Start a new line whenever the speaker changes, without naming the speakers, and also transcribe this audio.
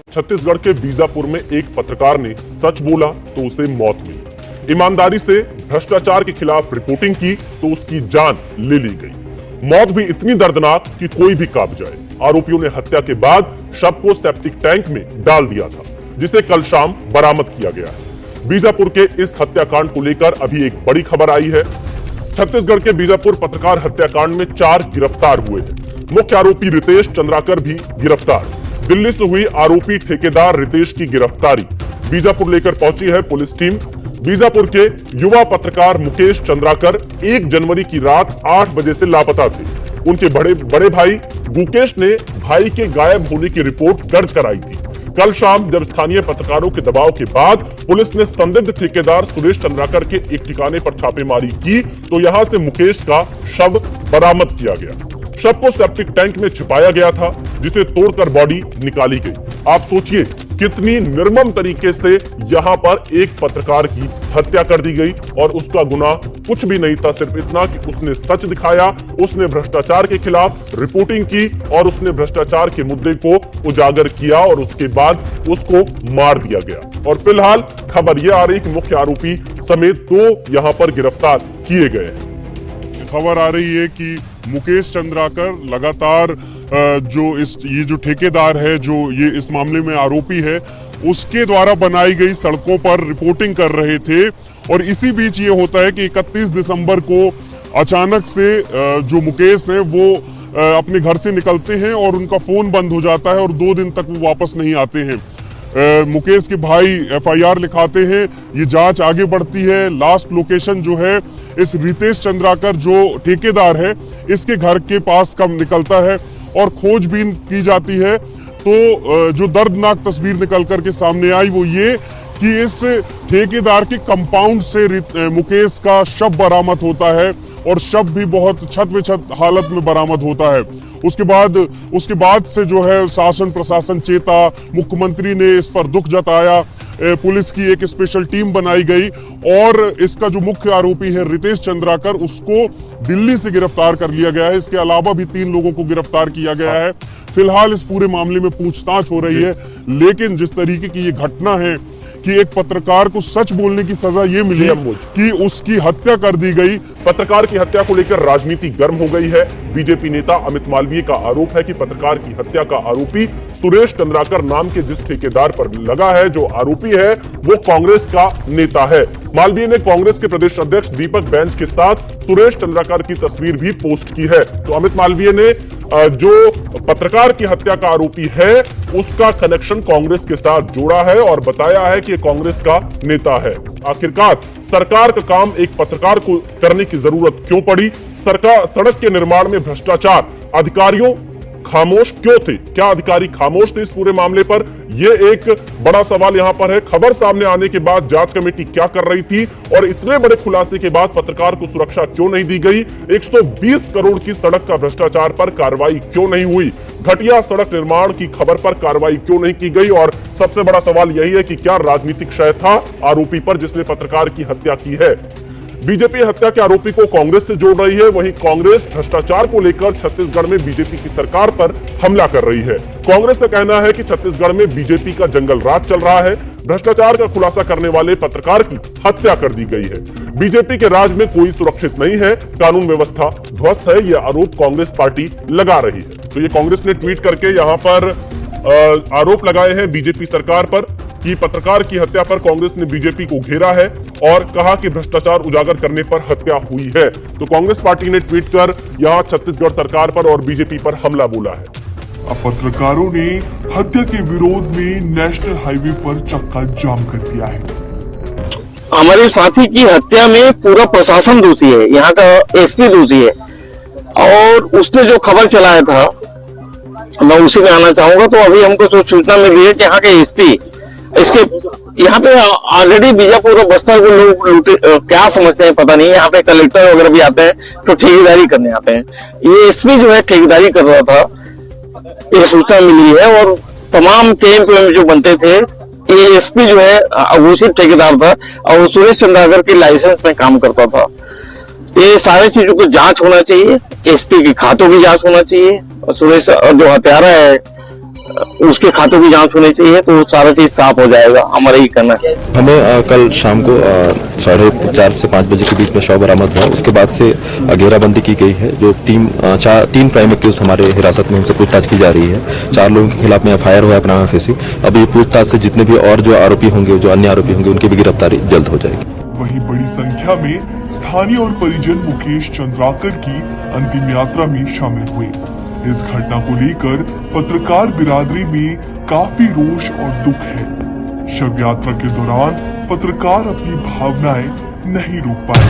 छत्तीसगढ़ के बीजापुर में एक पत्रकार ने सच बोला तो उसे मौत मिली। ईमानदारी से भ्रष्टाचार के खिलाफ रिपोर्टिंग की तो उसकी जान ले ली गई। मौत भी इतनी दर्दनाक कि कोई भी कांप जाए। आरोपियों ने हत्या के बाद शव को सेप्टिक टैंक में डाल दिया था, जिसे कल शाम बरामद किया गया है। बीजापुर के इस हत्याकांड को लेकर अभी एक बड़ी खबर आई है। छत्तीसगढ़ के बीजापुर पत्रकार हत्याकांड में 4 गिरफ्तार हुए हैं। मुख्य आरोपी रितेश चंद्राकर भी गिरफ्तार। दिल्ली से हुई आरोपी ठेकेदार रितेश की गिरफ्तारी बीजापुर लेकर पहुंची है पुलिस टीम। बीजापुर के युवा पत्रकार मुकेश चंद्राकर 1 जनवरी की रात 8 बजे से लापता थे। उनके बड़े भाई गुकेश ने भाई के गायब होने की रिपोर्ट दर्ज कराई थी। कल शाम जब स्थानीय पत्रकारों के दबाव के बाद पुलिस ने संदिग्ध ठेकेदार सुरेश चंद्राकर के एक ठिकाने पर छापेमारी की तो यहां से मुकेश का शव बरामद किया गया। शव को सेप्टिक टैंक में छिपाया गया था, जिसे तोड़कर बॉडी निकाली गई। आप सोचिए कितनी निर्मम तरीके से यहां पर एक पत्रकार की हत्या कर दी गई और उसका गुनाह कुछ भी नहीं था, सिर्फ इतना कि उसने सच दिखाया, उसने भ्रष्टाचार के खिलाफ रिपोर्टिंग की और उसने भ्रष्टाचार के मुद्दे को उजागर किया और उसके बाद उसको मार दिया गया। और फिलहाल खबर यह आ रही कि मुख्य आरोपी समेत 2 यहां पर गिरफ्तार किए गए हैं।
खबर आ रही है कि मुकेश चंद्राकर लगातार ये जो ठेकेदार है, जो ये इस मामले में आरोपी है, उसके द्वारा बनाई गई सड़कों पर रिपोर्टिंग कर रहे थे। और इसी बीच ये होता है कि 31 दिसंबर को अचानक से जो मुकेश है वो अपने घर से निकलते हैं और उनका फोन बंद हो जाता है और 2 दिन तक वो वापस नहीं आते हैं। मुकेश के भाई FIR लिखाते हैं, ये जांच आगे बढ़ती है। लास्ट लोकेशन जो है इस रितेश चंद्राकर जो ठेकेदार है इसके घर के पास कब निकलता है और खोजबीन की जाती है तो जो दर्दनाक तस्वीर निकल करके सामने आई वो ये कि इस ठेकेदार के कंपाउंड से मुकेश का शव बरामद होता है और शव भी बहुत छत हालत में बरामद होता है। उसके बाद से जो है शासन प्रशासन चेता, मुख्यमंत्री ने इस पर दुख जताया, पुलिस की एक स्पेशल टीम बनाई गई और इसका जो मुख्य आरोपी है रितेश चंद्राकर, उसको दिल्ली से गिरफ्तार कर लिया गया है। इसके अलावा भी 3 लोगों को गिरफ्तार किया गया है। फिलहाल इस पूरे मामले में पूछताछ हो रही है, लेकिन जिस तरीके की ये घटना है कि एक पत्रकार को सच बोलने की सजा ये मिली कि उसकी हत्या कर दी गई।
पत्रकार की हत्या को लेकर राजनीति गर्म हो गई है। बीजेपी नेता अमित मालवीय का आरोप है कि पत्रकार की हत्या का आरोपी सुरेश चंद्राकर नाम के जिस ठेकेदार पर लगा है, जो आरोपी है वो कांग्रेस का नेता है। मालवीय ने कांग्रेस के प्रदेश अध्यक्ष दीपक बैंस के साथ सुरेश चंद्राकर की तस्वीर भी पोस्ट की है। तो अमित मालवीय ने जो पत्रकार की हत्या का आरोपी है उसका कनेक्शन कांग्रेस के साथ जोड़ा है और बताया है कि कांग्रेस का नेता है। आखिरकार सरकार का काम एक पत्रकार को करने की जरूरत क्यों पड़ी? सड़क के निर्माण में भ्रष्टाचार, अधिकारियों खामोश क्यों थे? क्या अधिकारी खामोश थे इस पूरे मामले पर? यह एक बड़ा सवाल यहां पर है। खबर सामने आने के बाद जांच कमेटी क्या कर रही थी और इतने बड़े खुलासे के बाद पत्रकार को सुरक्षा क्यों नहीं दी गई? 120 करोड़ की सड़क का भ्रष्टाचार पर कार्रवाई क्यों नहीं हुई? घटिया सड़क निर्माण की खबर पर कार्रवाई क्यों नहीं की गई? और सबसे बड़ा सवाल यही है कि क्या राजनीतिक शय था आरोपी पर जिसने पत्रकार की हत्या की है? बीजेपी हत्या के आरोपी को कांग्रेस से जोड़ रही है, वहीं कांग्रेस भ्रष्टाचार को लेकर छत्तीसगढ़ में बीजेपी की सरकार पर हमला कर रही है। कांग्रेस का कहना है कि छत्तीसगढ़ में बीजेपी का जंगल राज चल रहा है, भ्रष्टाचार का खुलासा करने वाले पत्रकार की हत्या कर दी गई है। बीजेपी के राज में कोई सुरक्षित नहीं है, कानून व्यवस्था ध्वस्त है, यह आरोप कांग्रेस पार्टी लगा रही है। तो ये कांग्रेस ने ट्वीट करके यहाँ पर आरोप लगाए हैं बीजेपी सरकार पर कि पत्रकार की हत्या पर कांग्रेस ने बीजेपी को घेरा है और कहा कि भ्रष्टाचार उजागर करने पर हत्या हुई है। तो कांग्रेस पार्टी ने ट्वीट कर यहां छत्तीसगढ़ सरकार पर और बीजेपी पर हमला बोला है।
अब पत्रकारों ने हत्या के विरोध में नेशनल हाईवे पर चक्का जाम कर दिया है।
हमारे साथी की हत्या में पूरा प्रशासन दोषी है, यहाँ का SP दोषी है और उसने जो खबर चलाया था मैं उसी में आना चाहूंगा। तो अभी हमको सूचना मिली है कि यहाँ के SP इसके यहाँ पे ऑलरेडी बीजापुर और बस्तर को लोग क्या समझते हैं पता नहीं। यहाँ पे कलेक्टर वगैरह भी आते हैं तो ठेकेदारी करने आते हैं। ये SP जो है ठेकेदारी कर रहा था, ये सूचना मिली है। और तमाम KMP में जो बनते थे, ये SP जो है अघोषित ठेकेदार था और सुरेश चंद्राकर के लाइसेंस में काम करता था। ये सारी चीजों को जांच होना चाहिए, SP के खातों की जांच होना चाहिए। और सुरेश जो हत्यारा है उसके खातों की जांच होनी चाहिए, तो सारा चीज साफ हो जाएगा। हमारा ये कहना है।
हमें कल शाम को 4:30 से 5 बजे के बीच में शव बरामद हुआ। उसके बाद से घेराबंदी की गई है। जो तीन प्राइम एक्यूज हमारे हिरासत में, उनसे पूछताछ की जा रही है। 4 लोगों के खिलाफ में एफआईआर हुआ है प्राइमा फेसी। अभी पूछताछ से जितने भी और जो आरोपी होंगे, जो अन्य आरोपी होंगे, उनकी भी गिरफ्तारी जल्द हो जाएगी।
वहीं बड़ी संख्या में स्थानीय और परिजन मुकेश चंद्राकर की अंतिम यात्रा में शामिल हुए। इस घटना को लेकर पत्रकार बिरादरी में काफी रोष और दुख है। शव यात्रा के दौरान पत्रकार अपनी भावनाएं नहीं रोक पाए।